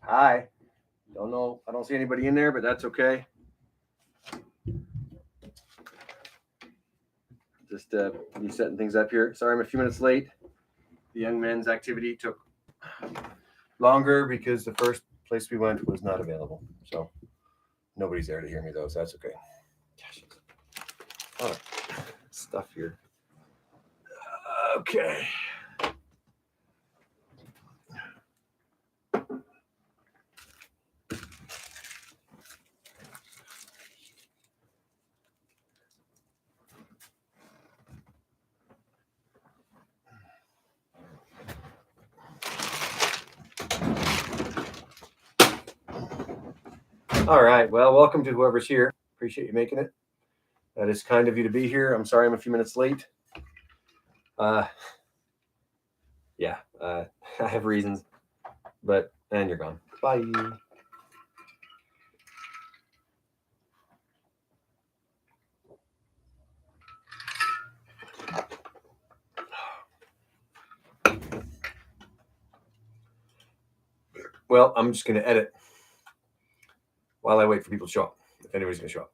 Hi. Don't know. I don't see anybody in there, but that's okay. Just me setting things up here. Sorry, I'm a few minutes late. The young men's activity took longer because the first place we went was not available. So nobody's there to hear me though, so that's okay. Gosh, a lot of stuff here. Okay. All right. Well, welcome to whoever's here. Appreciate you making it. That is kind of you to be here. I'm sorry I'm a few minutes late. Uh, yeah, I have reasons, but and you're gone. Bye. Well, I'm just going to edit while I wait for people to show up, if anybody's going to show up.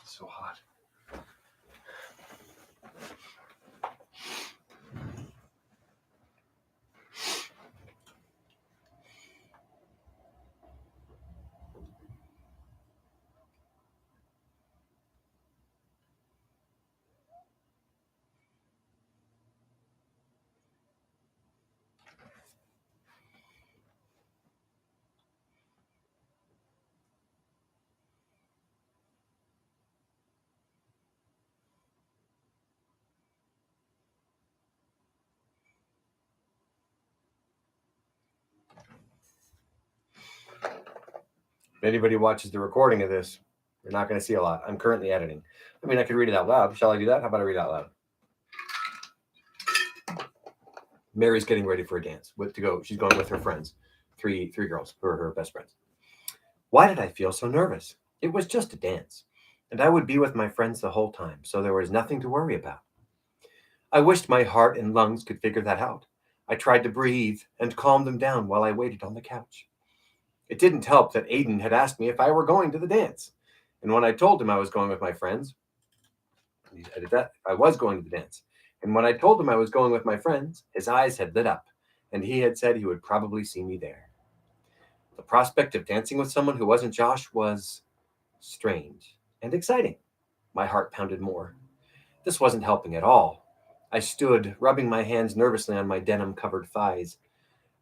It's so hot. If anybody watches the recording of this, you're not going to see a lot. I'm currently editing. I mean, I could read it out loud. Shall I do that? How about I read it out loud? Mary's getting ready for a dance to go. She's going with her friends, three girls who are her best friends. Why did I feel so nervous? It was just a dance, and I would be with my friends the whole time, so there was nothing to worry about. I wished my heart and lungs could figure that out. I tried to breathe and calm them down while I waited on the couch. It didn't help that Aiden had asked me if I were going to the dance. And when I told him I was going with my friends, he edit that, I was going to the dance. And when I told him I was going with my friends, his eyes had lit up, and he had said he would probably see me there. The prospect of dancing with someone who wasn't Josh was strange and exciting. My heart pounded more. This wasn't helping at all. I stood, rubbing my hands nervously on my denim covered thighs.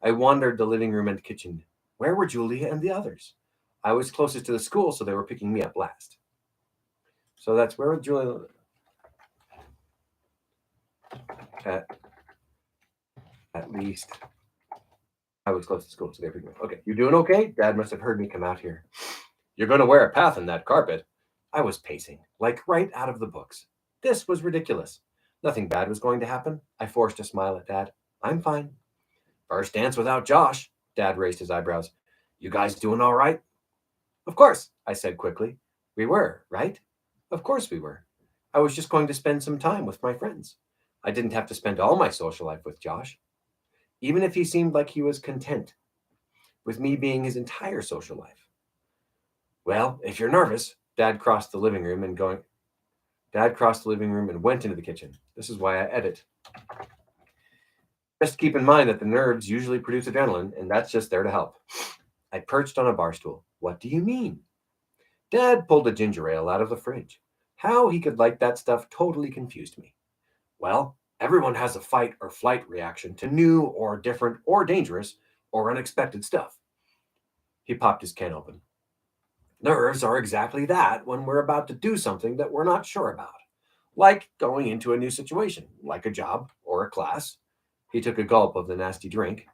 I wandered the living room and kitchen. Where were Julia and the others? I was closest to the school, so they were picking me up last. So that's where Julia. At, at least I was close to school, so they were picking me up. Okay, you doing okay? Dad must have heard me come out here. You're going to wear a path in that carpet. I was pacing, like right out of the books. This was ridiculous. Nothing bad was going to happen. I forced a smile at Dad. I'm fine. First dance without Josh. Dad raised his eyebrows. You guys doing all right? Of course, I said quickly. We were, right? Of course we were. I was just going to spend some time with my friends. I didn't have to spend all my social life with Josh. Even if he seemed like he was content with me being his entire social life. Well, if you're nervous, Dad crossed the living room and went into the kitchen. This is why I edit. Just keep in mind that the nerves usually produce adrenaline, and that's just there to help. I perched on a bar stool. What do you mean? Dad pulled a ginger ale out of the fridge. How he could like that stuff totally confused me. Well, everyone has a fight or flight reaction to new or different or dangerous or unexpected stuff. He popped his can open. Nerves are exactly that when we're about to do something that we're not sure about, like going into a new situation, like a job or a class. He took a gulp of the nasty drink,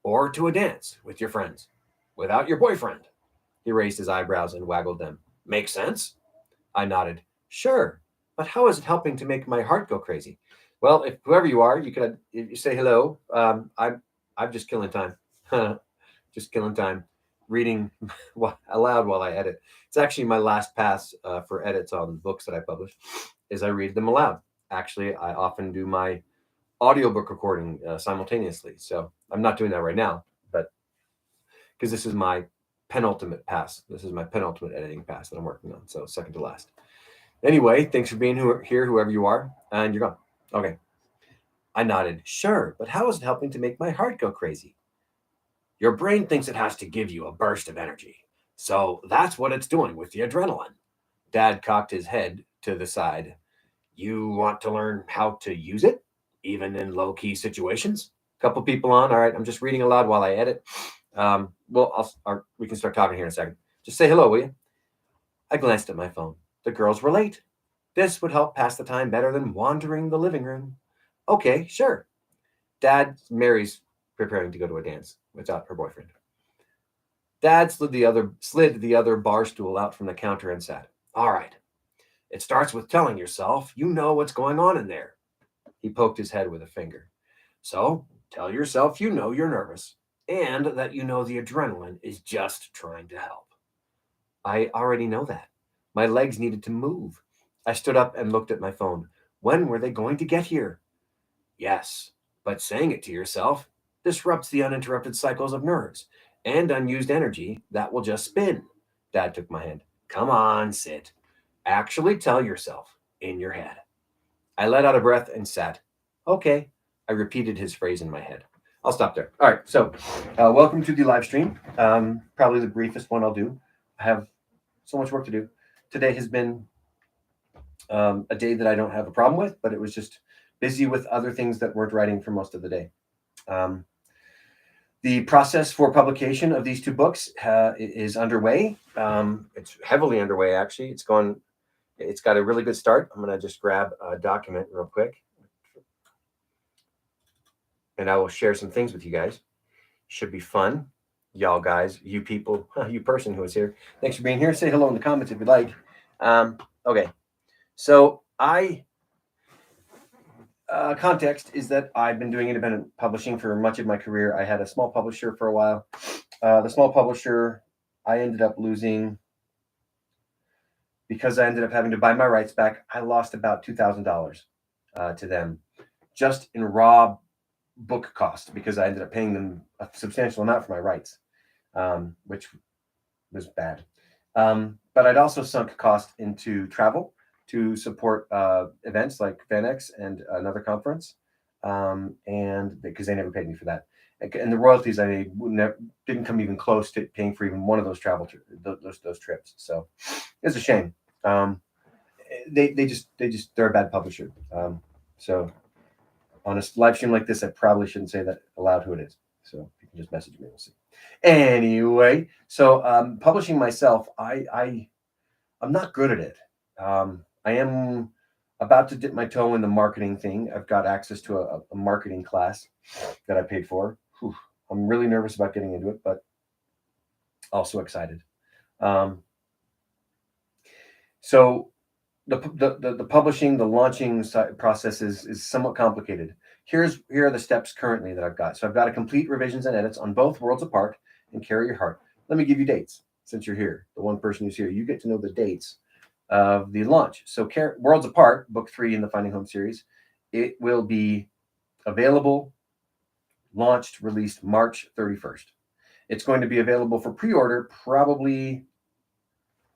or to a dance with your friends, without your boyfriend. He raised his eyebrows and waggled them. Make sense? I nodded. Sure, but how is it helping to make my heart go crazy? Well, if whoever you are, you could if you say hello. I'm just killing time, just killing time, reading aloud while I edit. It's actually my last pass for edits on books that I publish, is I read them aloud. Actually, I often do my audiobook recording simultaneously. So I'm not doing that right now, but because this is my penultimate pass. This is my penultimate editing pass that I'm working on. So second to last. Anyway, thanks for being here, whoever you are, and you're gone. Okay. I nodded. Sure, but how is it helping to make my heart go crazy? Your brain thinks it has to give you a burst of energy. So that's what it's doing with the adrenaline. Dad cocked his head to the side. You want to learn how to use it, even in low key situations? Couple people on. All right, I'm just reading aloud while I edit. We can start talking here in a second. Just say hello, will you? I glanced at my phone. The girls were late. This would help pass the time better than wandering the living room. Okay, sure. Mary's preparing to go to a dance without her boyfriend. Dad slid the other bar stool out from the counter and sat. All right. It starts with telling yourself you know what's going on in there. He poked his head with a finger. So tell yourself you know you're nervous and that you know the adrenaline is just trying to help. I already know that. My legs needed to move. I stood up and looked at my phone. When were they going to get here? Yes, but saying it to yourself disrupts the uninterrupted cycles of nerves and unused energy that will just spin. Dad took my hand. Come on, sit. Actually tell yourself in your head. I let out a breath and sat. Okay. I repeated his phrase in my head. I'll stop there. All right. So, welcome to the live stream. Probably the briefest one I'll do. I have so much work to do. Today has been a day that I don't have a problem with, but it was just busy with other things that weren't writing for most of the day. The process for publication of these two books is underway. It's heavily underway, actually. It's got a really good start. I'm going to just grab a document real quick, and I will share some things with you guys. Should be fun. Y'all guys, you people, you person who is here. Thanks for being here. Say hello in the comments if you'd like. Okay. So context is that I've been doing independent publishing for much of my career. I had a small publisher for a while. The small publisher, I ended up losing because I ended up having to buy my rights back. I lost about $2,000 to them just in raw book cost because I ended up paying them a substantial amount for my rights, which was bad. But I'd also sunk cost into travel to support events like VanX and another conference, and because they never paid me for that, and the royalties I didn't come even close to paying for even one of those those trips. So it's a shame. They're a bad publisher. So on a live stream like this, I probably shouldn't say that aloud who it is. So you can just message me. We'll see. Anyway, so publishing myself, I'm not good at it. I am about to dip my toe in the marketing thing. I've got access to a marketing class that I paid for. Whew. I'm really nervous about getting into it, but also excited. So the publishing, the launching process is somewhat complicated. Here are the steps currently that I've got. So I've got to complete revisions and edits on both Worlds Apart and Carry Your Heart. Let me give you dates since you're here. The one person who's here, you get to know the dates of the launch. So Worlds Apart, book 3 in the Finding Home series, it will be available, launched, released March 31st. It's going to be available for pre-order probably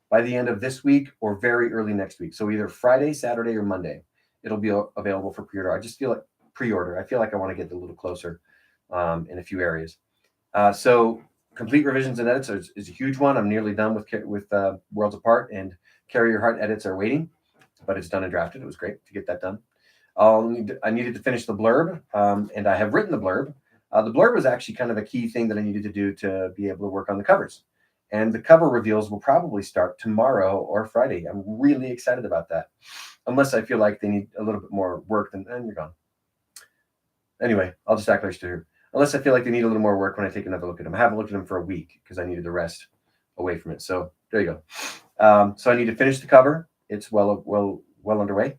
by the end of this week or very early next week. So either Friday, Saturday, or Monday, it'll be available for pre-order. I just feel like pre-order. I feel like I want to get a little closer in a few areas. So complete revisions and edits is a huge one. I'm nearly done with Worlds Apart, and Carry Your Heart edits are waiting, but it's done and drafted. It was great to get that done. I needed to finish the blurb, and I have written the blurb. The blurb was actually kind of a key thing that I needed to do to be able to work on the covers. And the cover reveals will probably start tomorrow or Friday. I'm really excited about that. Unless I feel like they need a little bit more work, then you're gone. Anyway, I'll just act like you're here. Unless I feel like they need a little more work when I take another look at them. I haven't looked at them for a week because I needed the rest away from it. So there you go. So I need to finish the cover. It's well underway.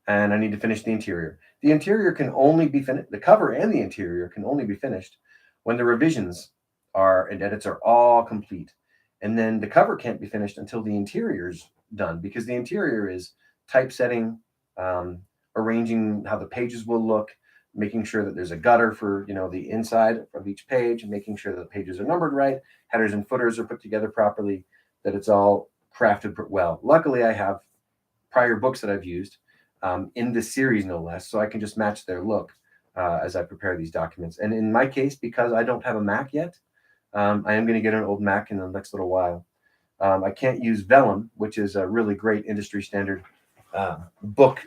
And I need to finish the interior. The interior can only be finished, the cover and the interior can only be finished when the revisions are and edits are all complete. And then the cover can't be finished until the interior's done, because the interior is typesetting, um, arranging how the pages will look, making sure that there's a gutter for the inside of each page, and making sure that the pages are numbered right, headers and footers are put together properly, that it's all crafted well. Luckily, I have prior books that I've used in this series, no less, so I can just match their look as I prepare these documents. And in my case, because I don't have a Mac yet, I am going to get an old Mac in the next little while. I can't use Vellum, which is a really great industry standard book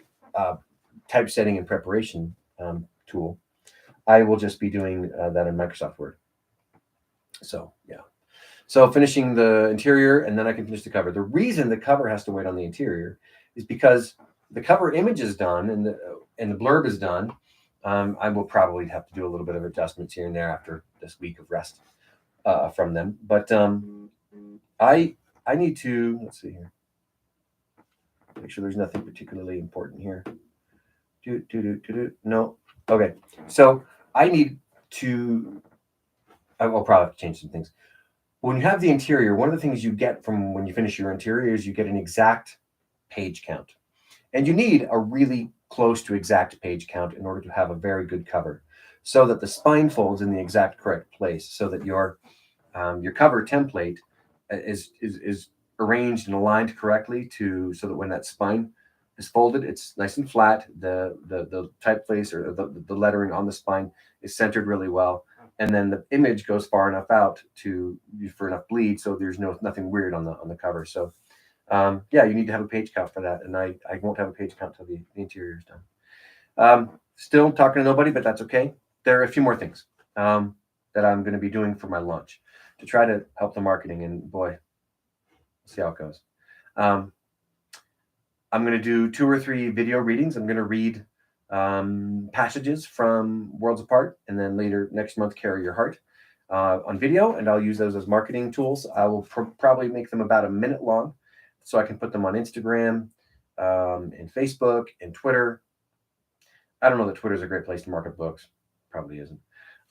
typesetting and preparation tool. I will just be doing that in Microsoft Word. So, yeah. So finishing the interior, and then I can finish the cover. The reason the cover has to wait on the interior is because the cover image is done and the blurb is done. I will probably have to do a little bit of adjustments here and there after this week of rest from them. But I need to, let's see here, make sure there's nothing particularly important here. No. Okay. So I need to, I will probably have to change some things. When you have the interior, one of the things you get from when you finish your interior is you get an exact page count. And you need a really close to exact page count in order to have a very good cover, so that the spine folds in the exact correct place, so that your cover template is arranged and aligned correctly so that when that spine is folded, it's nice and flat. The typeface or the lettering on the spine is centered really well, and then the image goes far enough out for enough bleed, so there's nothing weird on the cover. So yeah, you need to have a page count for that, and I won't have a page count till the interior is done. Still talking to nobody, but that's okay. There are a few more things that I'm going to be doing for my launch to try to help the marketing, and boy, we'll see how it goes. I'm going to do 2 or 3 video readings. I'm going to read passages from Worlds Apart, and then later next month, Carry Your Heart on video, and I'll use those as marketing tools. I will probably make them about a minute long, so I can put them on Instagram and Facebook and Twitter. I don't know that Twitter is a great place to market books. Probably isn't.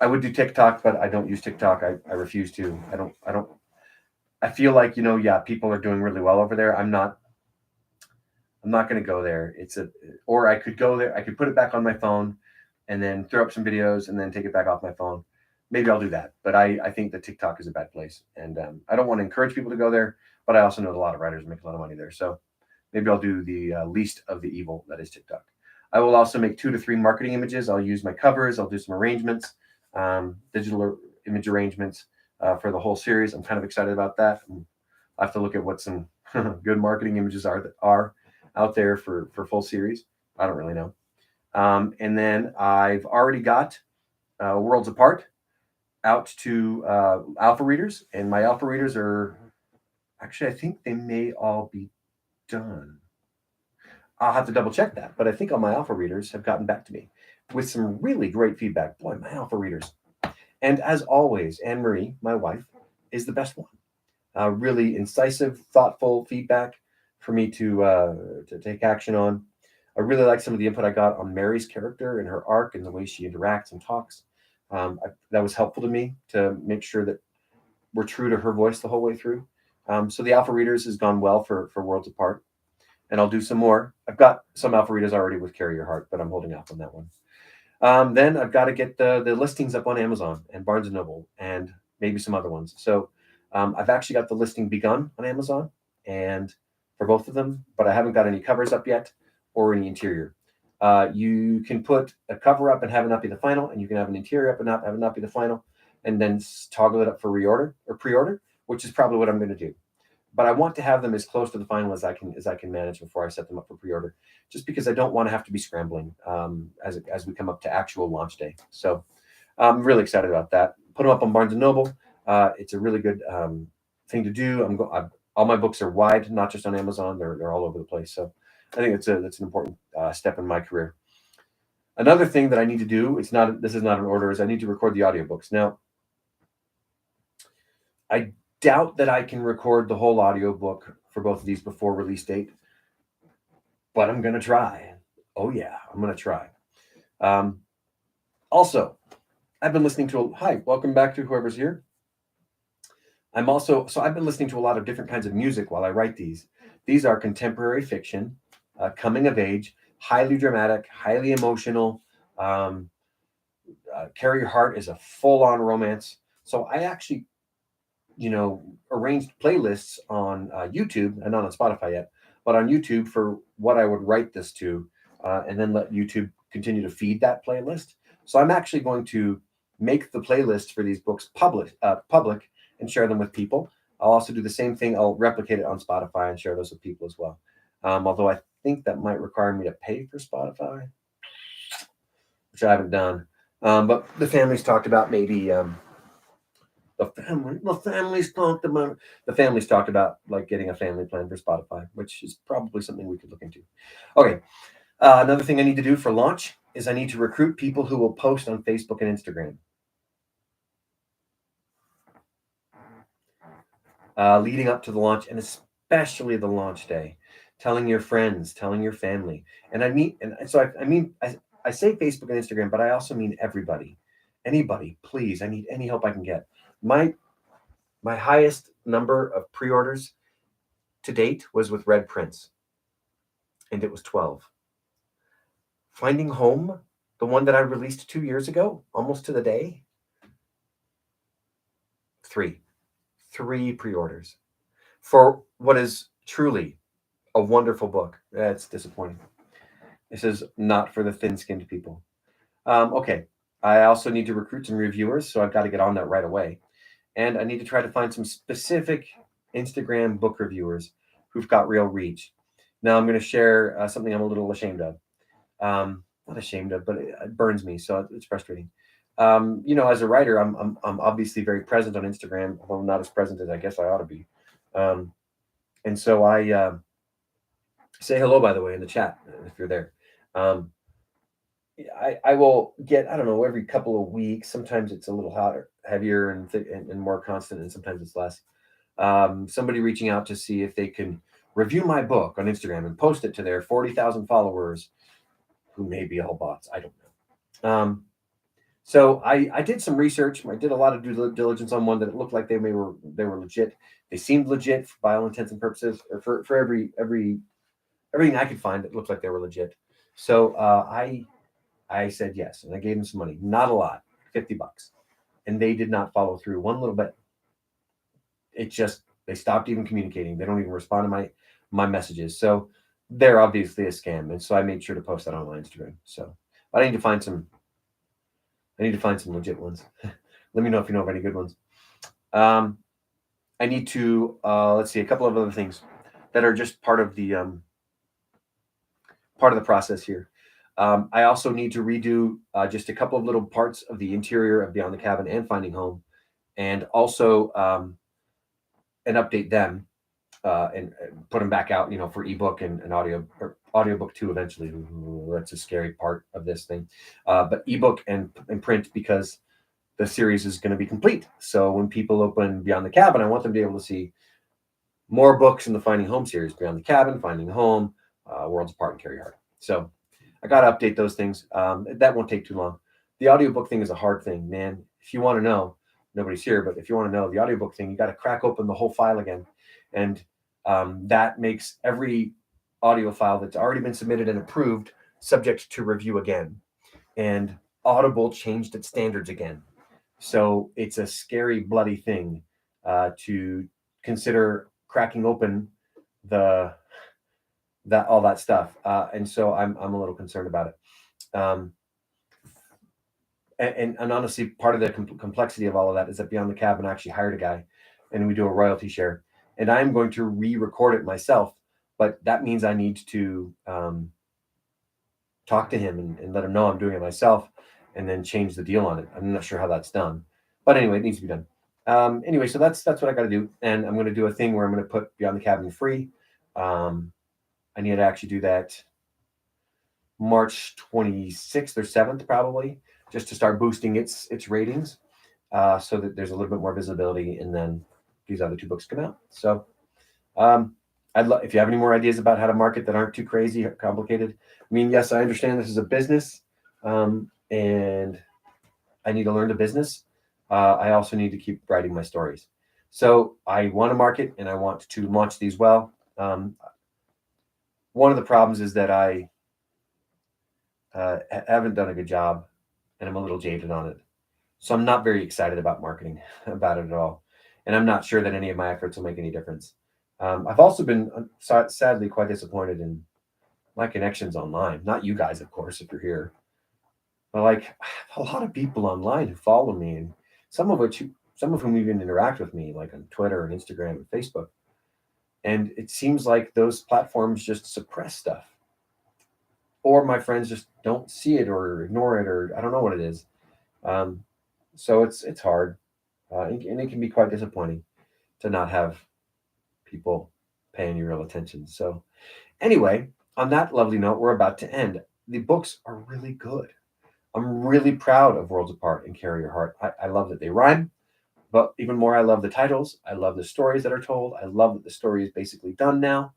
I would do TikTok, but I don't use TikTok. I refuse to. I feel like, people are doing really well over there. I'm not going to go there. Or I could go there. I could put it back on my phone and then throw up some videos and then take it back off my phone. Maybe I'll do that. But I think that TikTok is a bad place. And I don't want to encourage people to go there, but I also know that a lot of writers make a lot of money there. So maybe I'll do the least of the evil that is TikTok. I will also make 2 to 3 marketing images. I'll use my covers. I'll do some arrangements, digital image arrangements for the whole series. I'm kind of excited about that. I have to look at what some good marketing images are out there for full series. I don't really know. And then I've already got Worlds Apart out to alpha readers, and my alpha readers are actually, I think they may all be done. I'll have to double check that, but I think all my alpha readers have gotten back to me with some really great feedback. Boy, my alpha readers. And as always, Anne-Marie, my wife, is the best one. Really incisive, thoughtful feedback for me to take action on. I really like some of the input I got on Mary's character and her arc and the way she interacts and talks. That was helpful to me to make sure that we're true to her voice the whole way through. So the alpha readers has gone well for Worlds Apart, and I'll do some more. I've got some alpha readers already with Carry Your Heart, but I'm holding off on that one. Then I've got to get the listings up on Amazon and Barnes & Noble and maybe some other ones. So I've actually got the listing begun on Amazon and for both of them, but I haven't got any covers up yet or any interior. You can put a cover up and have it not be the final, and you can have an interior up and have it not be the final, and then toggle it up for reorder or pre-order, which is probably what I'm going to do. But I want to have them as close to the final as I can manage before I set them up for pre-order, just because I don't want to have to be scrambling as we come up to actual launch day. So I'm really excited about that. Put them up on Barnes & Noble. It's a really good thing to do. All my books are wide, not just on Amazon. They're all over the place. So I think that's an important step in my career. Another thing that I need to do, this is not an order, is I need to record the audiobooks. Now, I doubt that I can record the whole audiobook for both of these before release date, but I'm going to try. Oh yeah, I'm going to try. Also, I've been listening to hi, welcome back to whoever's here. I've been listening to a lot of different kinds of music while I write these. These are contemporary fiction, coming of age, highly dramatic, highly emotional. Um, Carry Your Heart is a full-on romance. So I actually, arranged playlists on YouTube and not on Spotify yet, but on YouTube for what I would write this to, and then let YouTube continue to feed that playlist. So I'm actually going to make the playlists for these books public and share them with people. I'll also do the same thing. I'll replicate it on Spotify and share those with people as well. Although I think that might require me to pay for Spotify, which I haven't done. But the family's talked about maybe the family's talked about like getting a family plan for Spotify, which is probably something we could look into. Okay. Another thing I need to do for launch is I need to recruit people who will post on Facebook and Instagram. Leading up to the launch, and especially the launch day, telling your friends, telling your family. And I say Facebook and Instagram, but I also mean everybody. Anybody, please. I need any help I can get. My highest number of pre-orders to date was with Red Prince, and it was 12. Finding Home, the one that I released 2 years ago, almost to the day, 3 pre-orders for what is truly a wonderful book. That's disappointing. This is not for the thin-skinned people. Okay, I also need to recruit some reviewers, so I've got to get on that right away. And I need to try to find some specific Instagram book reviewers who've got real reach. Now I'm going to share something I'm a little ashamed of. Not ashamed of, but it burns me, so it's frustrating. As a writer, I'm obviously very present on Instagram, although not as present as I guess I ought to be. And so I say hello, by the way, in the chat if you're there. I will get, I don't know, every couple of weeks. Sometimes it's a little hotter, heavier, and more constant, and sometimes it's less. Somebody reaching out to see if they can review my book on Instagram and post it to their 40,000 followers, who may be all bots. I don't know. So I did some research. I did a lot of due diligence on one that it looked like they were legit. They seemed legit by all intents and purposes, or for everything I could find. It looked like they were legit. So I said yes, and I gave them some money. Not a lot, $50, and they did not follow through one little bit. They stopped even communicating. They don't even respond to my messages. So they're obviously a scam, and so I made sure to post that on my Instagram. So, but I need to find some legit ones. Let me know if you know of any good ones. I need to let's see, a couple of other things that are just part of the process here. I also need to redo just a couple of little parts of the interior of Beyond the Cabin and Finding Home, and also and update them and put them back out, for ebook and audio, or audiobook too eventually. That's a scary part of this thing. But ebook and print, because the series is going to be complete. So when people open Beyond the Cabin, I want them to be able to see more books in the Finding Home series: Beyond the Cabin, Finding Home, Worlds Apart, and Carry Your Heart. So I got to update those things. That won't take too long. The audiobook thing is a hard thing, man. If you want to know, nobody's here, but if you want to know the audiobook thing, you got to crack open the whole file again. And that makes every audio file that's already been submitted and approved subject to review again. And Audible changed its standards again. So it's a scary, bloody thing to consider cracking open all that stuff. And so I'm a little concerned about it. And honestly, part of the complexity of all of that is that Beyond the Cabin actually hired a guy, and we do a royalty share. And I'm going to re-record it myself, but that means I need to talk to him and let him know I'm doing it myself, and then change the deal on it. I'm not sure how that's done, but anyway, it needs to be done. Anyway, so that's what I got to do, and I'm going to do a thing where I'm going to put Beyond the Cabin free. I need to actually do that March 26th or 7th, probably, just to start boosting its ratings, so that there's a little bit more visibility, and then these other two books come out. So if you have any more ideas about how to market that aren't too crazy or complicated. I mean, yes, I understand this is a business. and I need to learn the business. I also need to keep writing my stories. So I want to market and I want to launch these well. One of the problems is that I haven't done a good job and I'm a little jaded on it. So I'm not very excited about marketing about it at all. And I'm not sure that any of my efforts will make any difference. I've also been sadly quite disappointed in my connections online. Not you guys, of course, if you're here, but like a lot of people online who follow me, and some of whom even interact with me, like on Twitter and Instagram and Facebook. And it seems like those platforms just suppress stuff, or my friends just don't see it or ignore it, or I don't know what it is. Um, so it's hard, and it can be quite disappointing to not have people paying you real attention. So anyway, on that lovely note, we're about to end. The books are really good. I'm really proud of Worlds Apart and Carry Your Heart. I love that they rhyme, but even more, I love the titles. I love the stories that are told. I love that the story is basically done now,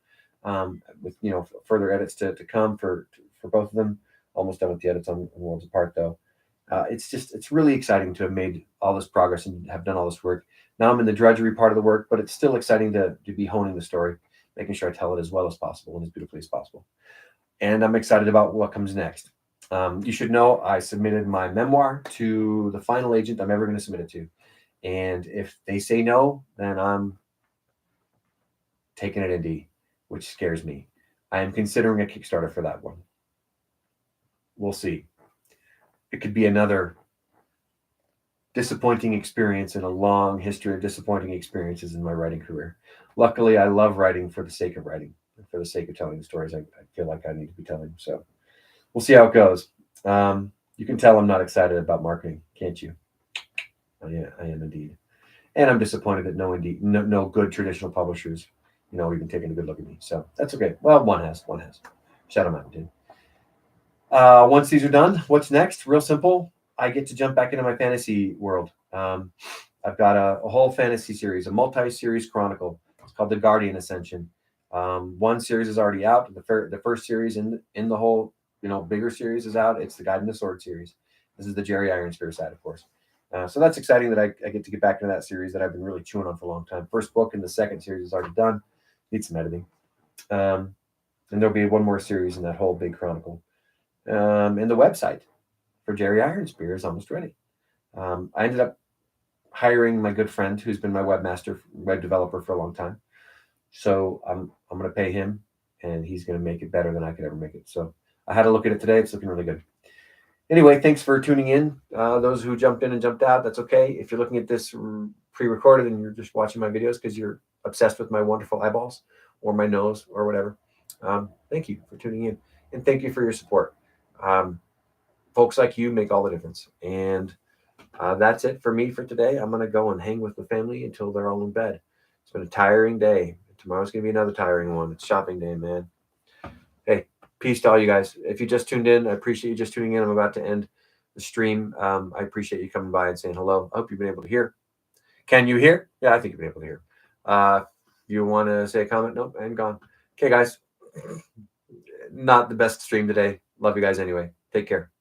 with further edits to come for both of them. Almost done with the edits on Worlds Apart though. It's really exciting to have made all this progress and have done all this work. Now I'm in the drudgery part of the work, but it's still exciting to be honing the story, making sure I tell it as well as possible and as beautifully as possible. And I'm excited about what comes next. You should know I submitted my memoir to the final agent I'm ever going to submit it to. And if they say no, then I'm taking it indie, which scares me. I am considering a Kickstarter for that one. We'll see. It could be another disappointing experience in a long history of disappointing experiences in my writing career. Luckily, I love writing for the sake of writing, for the sake of telling the stories I feel like I need to be telling. So we'll see how it goes. You can tell I'm not excited about marketing, can't you? I am indeed. And I'm disappointed that no good traditional publishers, even taking a good look at me. So that's okay. Well, one has. Shadow Mountain did. Once these are done, what's next? Real simple. I get to jump back into my fantasy world. I've got a whole fantasy series, a multi-series chronicle. It's called The Guardian Ascension. One series is already out. The first series in the whole bigger series is out. It's the Guide and the Sword series. This is the Jerry Ironspear side, of course. So that's exciting that I get to get back into that series that I've been really chewing on for a long time. First book in the second series is already done. Needs some editing. And there'll be one more series in that whole big chronicle. And the website for Jerry Ironspear is almost ready. I ended up hiring my good friend who's been my webmaster, web developer for a long time. So I'm going to pay him, and he's going to make it better than I could ever make it. So I had a look at it today. It's looking really good. Anyway, thanks for tuning in. Those who jumped in and jumped out, that's okay. If you're looking at this pre-recorded and you're just watching my videos because you're obsessed with my wonderful eyeballs or my nose or whatever, thank you for tuning in. And thank you for your support. Folks like you make all the difference. And that's it for me for today. I'm going to go and hang with the family until they're all in bed. It's been a tiring day. Tomorrow's going to be another tiring one. It's shopping day, man. Hey, peace to all you guys. If you just tuned in, I appreciate you just tuning in. I'm about to end the stream. I appreciate you coming by and saying hello. I hope you've been able to hear. Can you hear? Yeah, I think you've been able to hear. You want to say a comment? Nope, and gone. Okay, guys. Not the best stream today. Love you guys anyway. Take care.